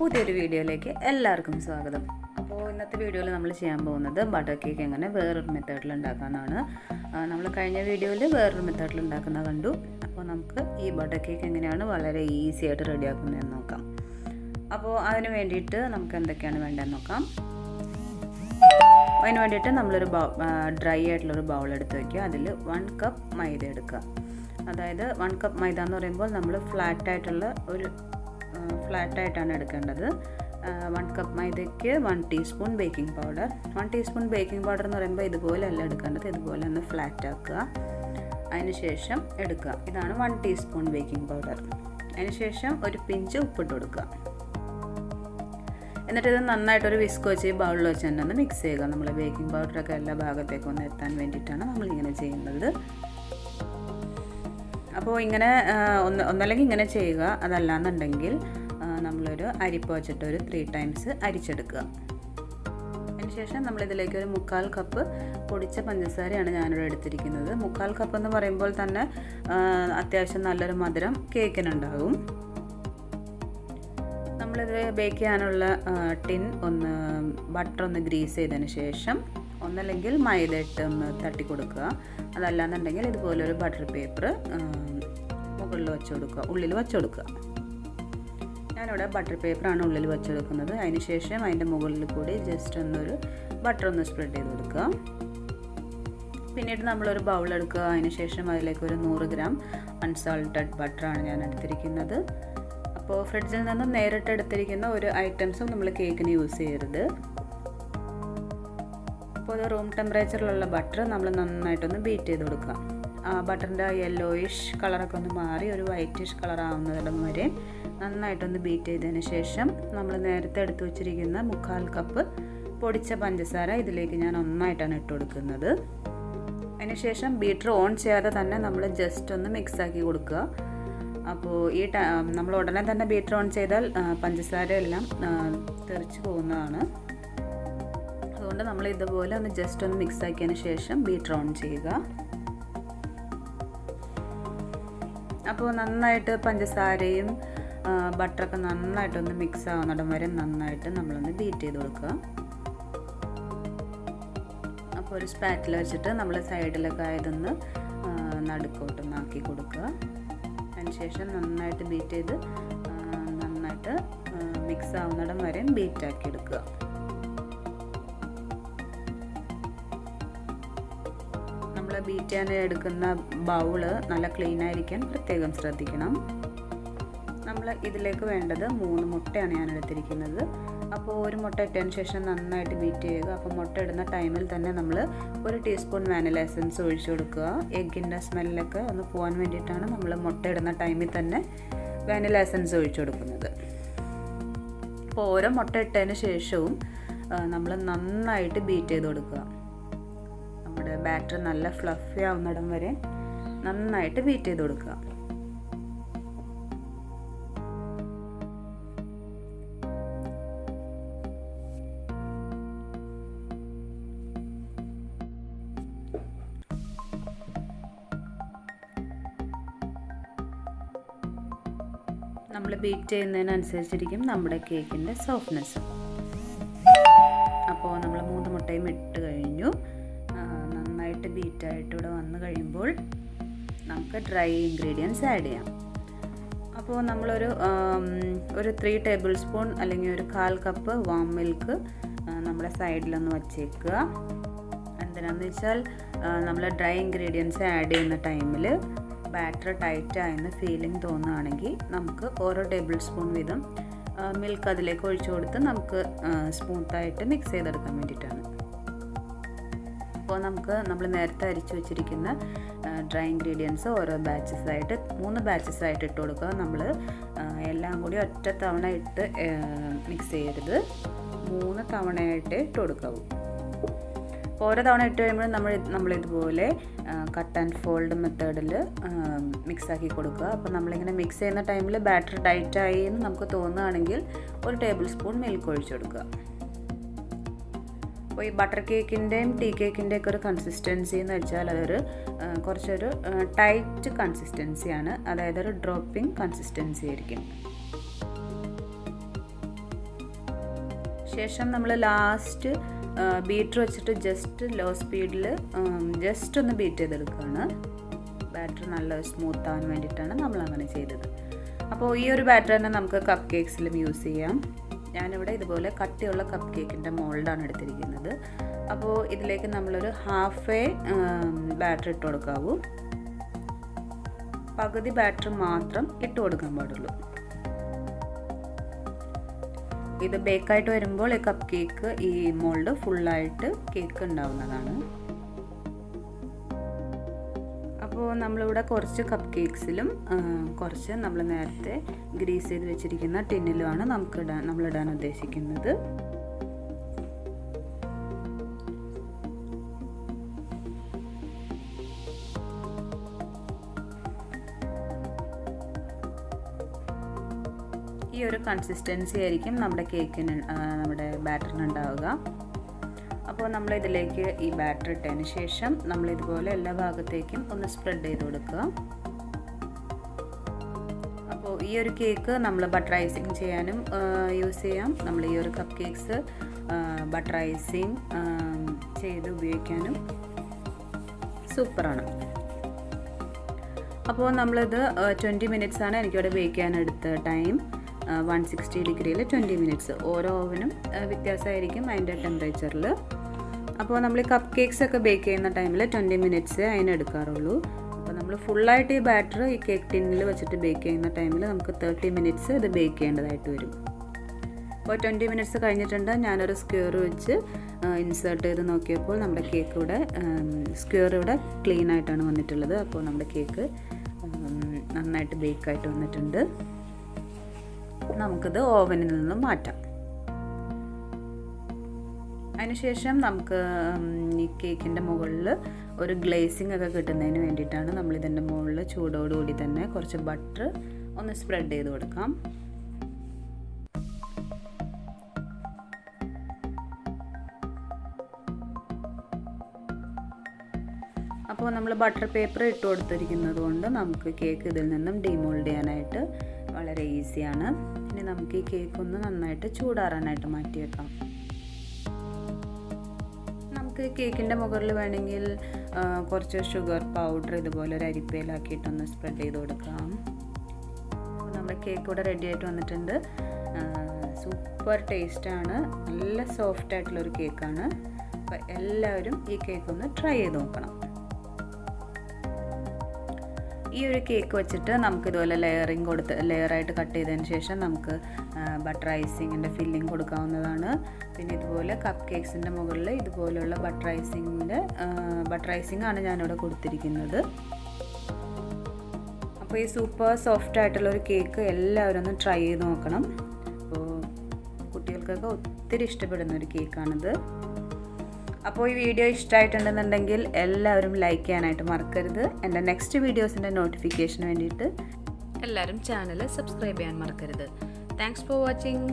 പുതിയൊരു വീഡിയോയിലേക്ക് എല്ലാവർക്കും സ്വാഗതം. അപ്പോൾ ഇന്നത്തെ വീഡിയോയിൽ നമ്മൾ ചെയ്യാൻ പോകുന്നത് ബട്ടർ കേക്ക് എങ്ങനെ വേറൊരു മെത്തേഡിൽ ഉണ്ടാക്കാമെന്നാണ്. നമ്മൾ കഴിഞ്ഞ വീഡിയോയിൽ വേറൊരു മെത്തേഡിൽ ഉണ്ടാക്കുന്നത് കണ്ടു. അപ്പോൾ നമുക്ക് ഈ ബട്ടർ കേക്ക് എങ്ങനെയാണ് വളരെ ഈസി ആയിട്ട് റെഡിയാക്കുന്നതെന്ന് നോക്കാം. അപ്പോൾ അതിന് വേണ്ടിയിട്ട് നമുക്ക് എന്തൊക്കെയാണ് വേണ്ടതെന്ന് നോക്കാം. അതിന് വേണ്ടിയിട്ട് നമ്മളൊരു ഡ്രൈ ആയിട്ടുള്ളൊരു ബൗൾ എടുത്ത് വയ്ക്കുക. അതിൽ 1 കപ്പ് മൈദ എടുക്കുക. അതായത് 1 കപ്പ് മൈദ എന്ന് പറയുമ്പോൾ നമ്മൾ ഫ്ലാറ്റായിട്ടാണ് എടുക്കേണ്ടത്. 1 കപ്പ് മൈദയ്ക്ക് 1 teaspoon baking powder. 1 teaspoon baking powder എന്ന് പറയുമ്പോൾ ഇതുപോലെ അല്ല എടുക്കേണ്ടത്, ഇതുപോലെ ഒന്ന് ഫ്ലാറ്റ് ആക്കുക. അതിന് ശേഷം എടുക്കുക. ഇതാണ് 1 ടീസ്പൂൺ ബേക്കിംഗ് പൗഡർ. അതിന് ശേഷം ഒരു പിഞ്ച് ഉപ്പിട്ട് കൊടുക്കുക. എന്നിട്ട് ഇത് നന്നായിട്ടൊരു വിസ്ക് വെച്ച് ഈ ബൗളിൽ വെച്ച് തന്നെ ഒന്ന് മിക്സ് ചെയ്യുക. നമ്മൾ ബേക്കിംഗ് പൗഡറൊക്കെ എല്ലാ ഭാഗത്തേക്കും ഒന്ന് എത്താൻ വേണ്ടിയിട്ടാണ് നമ്മളിങ്ങനെ ചെയ്യുന്നത്. അപ്പോൾ ഇങ്ങനെ ഒന്നല്ലെങ്കിൽ ഇങ്ങനെ ചെയ്യുക, അതല്ലാന്നുണ്ടെങ്കിൽ നമ്മളൊരു അരിപ്പ വെച്ചിട്ട് ഒരു 3 ടൈംസ് അരിച്ചെടുക്കുക. അതിനുശേഷം നമ്മളിതിലേക്ക് ഒരു 1/4 കപ്പ് പൊടിച്ച പഞ്ചസാരയാണ് ഞാനിവിടെ എടുത്തിരിക്കുന്നത്. 1/4 കപ്പ് എന്ന് പറയുമ്പോൾ തന്നെ അത്യാവശ്യം നല്ലൊരു മധുരം കേക്കിനുണ്ടാകും. നമ്മളിത് ബേക്ക് ചെയ്യാനുള്ള ടിൻ ബട്ടർ ഒന്ന് ഗ്രീസ് ചെയ്തതിന് ശേഷം ഒന്നല്ലെങ്കിൽ മൈദ ഇട്ട് ഒന്ന് തട്ടി കൊടുക്കുക. അതല്ലാന്നുണ്ടെങ്കിൽ ഇതുപോലൊരു ബട്ടർ പേപ്പർ മുകളിൽ വെച്ച് കൊടുക്കുക, ഉള്ളിൽ വെച്ച് കൊടുക്കുക. ഞാനിവിടെ ബട്ടർ പേപ്പറാണ് ഉള്ളിൽ വെച്ച് കൊടുക്കുന്നത്. അതിന് ശേഷം അതിൻ്റെ മുകളിൽ കൂടി ജസ്റ്റ് ഒന്നൊരു ബട്ടർ ഒന്ന് സ്പ്രെഡ് ചെയ്ത് കൊടുക്കുക. പിന്നീട് നമ്മളൊരു ബൗൾ എടുക്കുക. അതിന് ശേഷം അതിലേക്ക് ഒരു 100 ഗ്രാം അൺസാൾട്ടഡ് ബട്ടറാണ് ഞാൻ എടുത്തിരിക്കുന്നത്. അപ്പോൾ ഫ്രിഡ്ജിൽ നിന്ന് നേരിട്ട് എടുത്തിരിക്കുന്ന ഒരു ഐറ്റംസും നമ്മൾ കേക്കിന് യൂസ് ചെയ്യരുത്. അപ്പോൾ ഒരു റൂം ടെമ്പറേച്ചറിലുള്ള ബട്ടർ നമ്മൾ നന്നായിട്ടൊന്ന് ബീറ്റ് ചെയ്ത് കൊടുക്കുക. ആ ബട്ടറിൻ്റെ യെല്ലോയിഷ് കളറൊക്കെ ഒന്ന് മാറി ഒരു വൈറ്റിഷ് കളർ ആവുന്നതിടം വരെ നന്നായിട്ടൊന്ന് ബീറ്റ് ചെയ്തതിന് ശേഷം നമ്മൾ നേരത്തെ എടുത്തു വച്ചിരിക്കുന്ന 1/4 കപ്പ് പൊടിച്ച പഞ്ചസാര ഇതിലേക്ക് ഞാൻ ഒന്നായിട്ടാണ് ഇട്ട് കൊടുക്കുന്നത്. അതിനുശേഷം ബീറ്റർ ഓൺ ചെയ്യാതെ തന്നെ നമ്മൾ ജസ്റ്റ് ഒന്ന് മിക്സാക്കി കൊടുക്കുക. അപ്പോൾ നമ്മൾ ഉടനെ തന്നെ ബീറ്റർ ഓൺ ചെയ്താൽ പഞ്ചസാര എല്ലാം തെറിച്ച് പോകുന്നതാണ്. അതുകൊണ്ട് നമ്മൾ ഇതുപോലെ ഒന്ന് ജസ്റ്റ് ഒന്ന് മിക്സ് ആക്കിയതിന് ശേഷം ബീറ്റർ ഓൺ ചെയ്യുക. അപ്പോൾ നന്നായിട്ട് പഞ്ചസാരയും ബട്ടറൊക്കെ നന്നായിട്ടൊന്ന് മിക്സ് ആവുന്നിടം വരെ നന്നായിട്ട് നമ്മളൊന്ന് ബീറ്റ് ചെയ്ത് കൊടുക്കുക. അപ്പോൾ ഒരു സ്പാറ്റിൽ വെച്ചിട്ട് നമ്മൾ സൈഡിലൊക്കെ ആയതൊന്ന് നടുക്കോട്ടൊന്ന് ആക്കി കൊടുക്കുക. അതിനുശേഷം നന്നായിട്ട് ബീറ്റ് ചെയ്ത് നന്നായിട്ട് മിക്സ് ആവുന്നിടം വരെ ബീറ്റാക്കി എടുക്കുക. നമ്മൾ ബീറ്റ് ചെയ്യാൻ എടുക്കുന്ന ബൗള് നല്ല ക്ലീൻ ആയിരിക്കാൻ പ്രത്യേകം ശ്രദ്ധിക്കണം. നമ്മൾ ഇതിലേക്ക് വേണ്ടത് 3 മുട്ടയാണ് ഞാൻ എടുത്തിരിക്കുന്നത്. അപ്പോൾ ഒരു മുട്ട ഇട്ടതിന് ശേഷം നന്നായിട്ട് ബീറ്റ് ചെയ്യുക. അപ്പോൾ മുട്ട ഇടുന്ന ടൈമിൽ തന്നെ നമ്മൾ 1 ടീസ്പൂൺ വാനില എസൻസ് ഒഴിച്ചു കൊടുക്കുക. എഗ്ഗിൻ്റെ സ്മെല്ലൊക്കെ ഒന്ന് പോകാൻ വേണ്ടിയിട്ടാണ് നമ്മൾ മുട്ട ഇടുന്ന ടൈമിൽ തന്നെ വാനില എസൻസ് ഒഴിച്ചു കൊടുക്കുന്നത്. അപ്പോൾ ഓരോ മുട്ട ഇട്ടതിന് ശേഷവും നമ്മൾ നന്നായിട്ട് ബീറ്റ് ചെയ്ത് കൊടുക്കുക. നമ്മുടെ ബാറ്റർ നല്ല ഫ്ലഫി ആവുന്നിടം വരെ നന്നായിട്ട് ബീറ്റ് ചെയ്ത് കൊടുക്കുക. നമ്മൾ ബീറ്റ് ചെയ്യുന്നതിനനുസരിച്ചിരിക്കും നമ്മുടെ കേക്കിൻ്റെ സോഫ്റ്റ്നെസ്. അപ്പോൾ നമ്മൾ 3 മുട്ടയും ഇട്ട് കഴിഞ്ഞു. നന്നായിട്ട് ബീറ്റായിട്ട് ഇവിടെ വന്നു കഴിയുമ്പോൾ നമുക്ക് ഡ്രൈ ഇൻഗ്രീഡിയൻസ് ആഡ് ചെയ്യാം. അപ്പോൾ നമ്മളൊരു 3 ടേബിൾ സ്പൂൺ അല്ലെങ്കിൽ ഒരു 1/4 കപ്പ് വാം മിൽക്ക് നമ്മുടെ സൈഡിലൊന്ന് വച്ചേക്കുക. എന്തിനാണെന്ന് വെച്ചാൽ നമ്മൾ ഡ്രൈ ഇൻഗ്രീഡിയൻസ് ആഡ് ചെയ്യുന്ന ടൈമിൽ ബാറ്റർ ടൈറ്റായെന്ന് ഫീലിംഗ് തോന്നുകയാണെങ്കിൽ നമുക്ക് ഓരോ ടേബിൾ സ്പൂൺ വീതം മിൽക്ക് അതിലേക്ക് ഒഴിച്ചു കൊടുത്ത് നമുക്ക് സ്മൂത്തായിട്ട് മിക്സ് ചെയ്തെടുക്കാൻ വേണ്ടിയിട്ടാണ്. അപ്പോൾ നമ്മൾ നേരത്തെ അരിച്ചു വെച്ചിരിക്കുന്ന ഡ്രൈ ഇൻഗ്രീഡിയൻസ് ഓരോ 3 ബാച്ചസ് ആയിട്ട് ഇട്ട് കൊടുക്കുക. നമ്മൾ എല്ലാം കൂടി ഒറ്റ തവണ ഇട്ട് മിക്സ് ചെയ്യരുത്, 3 തവണയായിട്ട് ഇട്ട് കൊടുക്കാവൂ. ഓരോ തവണ ഇട്ട് കഴിയുമ്പോൾ നമ്മളിതുപോലെ കട്ട് ആൻഡ് ഫോൾഡ് മെത്തേഡിൽ മിക്സാക്കി കൊടുക്കുക. അപ്പോൾ നമ്മളിങ്ങനെ മിക്സ് ചെയ്യുന്ന ടൈമിൽ ബാറ്റർ ടൈറ്റായി എന്ന് നമുക്ക് തോന്നുകയാണെങ്കിൽ 1 ടേബിൾ സ്പൂൺ മിൽക്ക് ഒഴിച്ചു കൊടുക്കുക. അപ്പോൾ ഈ ബട്ടർ കേക്കിൻ്റെയും ടീ കേക്കിൻ്റെയൊക്കെ ഒരു കൺസിസ്റ്റൻസി എന്ന് വെച്ചാൽ അതൊരു കുറച്ചൊരു ടൈറ്റ് കൺസിസ്റ്റൻസിയാണ്, അതായത് ഒരു ഡ്രോപ്പിംഗ് കൺസിസ്റ്റൻസി ആയിരിക്കും. ശേഷം നമ്മൾ ലാസ്റ്റ് ബീറ്റർ വെച്ചിട്ട് ജസ്റ്റ് ലോ സ്പീഡിൽ ജസ്റ്റ് ഒന്ന് ബീറ്റ് ചെയ്തെടുക്കുകയാണ്. ബാറ്റർ നല്ല സ്മൂത്ത് ആവാൻ വേണ്ടിയിട്ടാണ് നമ്മൾ അങ്ങനെ ചെയ്തത്. അപ്പോൾ ഈ ഒരു ബാറ്റർ തന്നെ നമുക്ക് കപ്പ് കേക്ക്സിലും യൂസ് ചെയ്യാം. ഞാനിവിടെ ഇതുപോലെ കട്ടിയുള്ള കപ്പ് കേക്കിൻ്റെ മോൾഡാണ് എടുത്തിരിക്കുന്നത്. അപ്പോൾ ഇതിലേക്ക് നമ്മളൊരു ഹാഫ് ബാറ്റർ ഇട്ട് കൊടുക്കാവൂ. പകുതി ബാറ്റർ മാത്രം ഇട്ട് കൊടുക്കാൻ പാടുള്ളൂ. ഇത് ബേക്കായിട്ട് വരുമ്പോൾ ഈ കപ്പ് കേക്ക് ഈ മോൾഡ് ഫുള്ളായിട്ട് കേക്ക് ഉണ്ടാവുന്നതാണ്. അപ്പോൾ നമ്മളിവിടെ കുറച്ച് കപ്പ് കേക്ക്സിലും കുറച്ച് നമ്മൾ നേരത്തെ ഗ്രീസ് ചെയ്ത് വെച്ചിരിക്കുന്ന ടിന്നിലുമാണ് നമ്മളിടാൻ ഉദ്ദേശിക്കുന്നത്. ഈ ഒരു കൺസിസ്റ്റൻസി ആയിരിക്കും നമ്മുടെ കേക്കിന് നമ്മുടെ ബാറ്ററിന് ഉണ്ടാവുക. അപ്പോൾ നമ്മൾ ഇതിലേക്ക് ഈ ബാറ്റർ ഇട്ടതിന് ശേഷം നമ്മൾ ഇതുപോലെ എല്ലാ ഭാഗത്തേക്കും ഒന്ന് സ്പ്രെഡ് ചെയ്ത് കൊടുക്കുക. അപ്പോൾ ഈ ഒരു കേക്ക് നമ്മൾ ബട്ടർ ഐസിങ് ചെയ്യാനും യൂസ് ചെയ്യാം. നമ്മൾ ഈ ഒരു കപ്പ് കേക്ക്സ് ബട്ടർ ഐസിങ് ചെയ്ത് ഉപയോഗിക്കാനും സൂപ്പറാണ്. അപ്പോൾ നമ്മളിത് 20 മിനിറ്റ്സ് ആണ് എനിക്കിവിടെ ബേക്ക് ചെയ്യാൻ എടുത്ത ടൈം. 160 ഡിഗ്രിയിൽ 20 മിനിറ്റ്സ്. ഓരോ ഓവനും വ്യത്യാസമായിരിക്കും അതിൻ്റെ ടെമ്പറേച്ചറിൽ. അപ്പോൾ നമ്മൾ ഈ കപ്പ് കേക്ക്സ് ഒക്കെ ബേക്ക് ചെയ്യുന്ന ടൈമിൽ 20 മിനിറ്റ്സ് അതിന് എടുക്കാറുള്ളൂ. അപ്പോൾ നമ്മൾ ഫുള്ളായിട്ട് ഈ ബാറ്റർ ഈ കേക്ക് ടിന്നിൽ വെച്ചിട്ട് ബേക്ക് ചെയ്യുന്ന ടൈമിൽ നമുക്ക് 30 മിനിറ്റ്സ് ഇത് ബേക്ക് ചെയ്യേണ്ടതായിട്ട് വരും. അപ്പോൾ 20 മിനിറ്റ്സ് കഴിഞ്ഞിട്ടുണ്ട്. ഞാനൊരു സ്ക്വയർ വെച്ച് ഇൻസേർട്ട് ചെയ്ത് നോക്കിയപ്പോൾ നമ്മുടെ കേക്ക് ഇവിടെ സ്ക്വയർ ഇവിടെ ക്ലീൻ ആയിട്ടാണ് വന്നിട്ടുള്ളത്. അപ്പോൾ നമ്മുടെ കേക്ക് നന്നായിട്ട് ബേക്കായിട്ട് വന്നിട്ടുണ്ട്. നമുക്കിത് ഓവനിൽ നിന്നും മാറ്റാം. അതിനുശേഷം നമുക്ക് ഈ കേക്കിൻ്റെ മുകളിൽ ഒരു ഗ്ലേസിംഗ് ഒക്കെ കിട്ടുന്നതിന് വേണ്ടിയിട്ടാണ് നമ്മൾ ഇതിൻ്റെ മുകളിൽ ചൂടോടുകൂടി തന്നെ കുറച്ച് ബട്ടർ ഒന്ന് സ്പ്രെഡ് ചെയ്ത് കൊടുക്കാം. അപ്പോൾ നമ്മൾ ബട്ടർ പേപ്പർ ഇട്ട് കൊടുത്തിരിക്കുന്നത് കൊണ്ട് നമുക്ക് കേക്ക് ഇതിൽ നിന്നും ഡിമോൾഡ് ചെയ്യാനായിട്ട് വളരെ ഈസിയാണ്. ഇനി നമുക്ക് ഈ കേക്ക് ഒന്ന് നന്നായിട്ട് ചൂടാറാനായിട്ട് മാറ്റി വെക്കാം. നമുക്ക് കേക്കിൻ്റെ മുകളിൽ വേണമെങ്കിൽ കുറച്ച് ഷുഗർ പൗഡർ ഇതുപോലെ ഒരു അരിപ്പയിലാക്കിയിട്ടൊന്ന് സ്പ്രെഡ് ചെയ്ത് കൊടുക്കാം. അപ്പോൾ നമ്മുടെ കേക്ക് ഇവിടെ റെഡി ആയിട്ട് വന്നിട്ടുണ്ട്. സൂപ്പർ ടേസ്റ്റാണ്. നല്ല സോഫ്റ്റ് ആയിട്ടുള്ളൊരു കേക്കാണ്. അപ്പോൾ എല്ലാവരും ഈ കേക്ക് ഒന്ന് ട്രൈ ചെയ്ത് നോക്കണം. ഈ ഒരു കേക്ക് വെച്ചിട്ട് നമുക്ക് ഇതുപോലെ ലെയറായിട്ട് കട്ട് ചെയ്തതിന് ശേഷം നമുക്ക് ബട്ടർ ഐസിങ്ങിൻ്റെ ഫില്ലിങ് കൊടുക്കാവുന്നതാണ്. പിന്നെ ഇതുപോലെ കപ്പ് കേക്ക്സിൻ്റെ മുകളിൽ ഇതുപോലെയുള്ള ബട്ടർ ഐസിങ് ആണ് ഞാനിവിടെ കൊടുത്തിരിക്കുന്നത്. അപ്പോൾ ഈ സൂപ്പർ സോഫ്റ്റ് ആയിട്ടുള്ളൊരു കേക്ക് എല്ലാവരും ഒന്ന് ട്രൈ ചെയ്ത് നോക്കണം. അപ്പോൾ കുട്ടികൾക്കൊക്കെ ഒത്തിരി ഇഷ്ടപ്പെടുന്ന ഒരു കേക്കാണിത്. അപ്പോൾ ഈ വീഡിയോ ഇഷ്ടമായിട്ടുണ്ടെന്നുണ്ടെങ്കിൽ എല്ലാവരും ലൈക്ക് ചെയ്യാനായിട്ട് മറക്കരുത്. എൻ്റെ നെക്സ്റ്റ് വീഡിയോസിൻ്റെ നോട്ടിഫിക്കേഷന് വേണ്ടിയിട്ട് എല്ലാവരും ചാനൽ സബ്സ്ക്രൈബ് ചെയ്യാൻ മറക്കരുത്. Thanks for watching.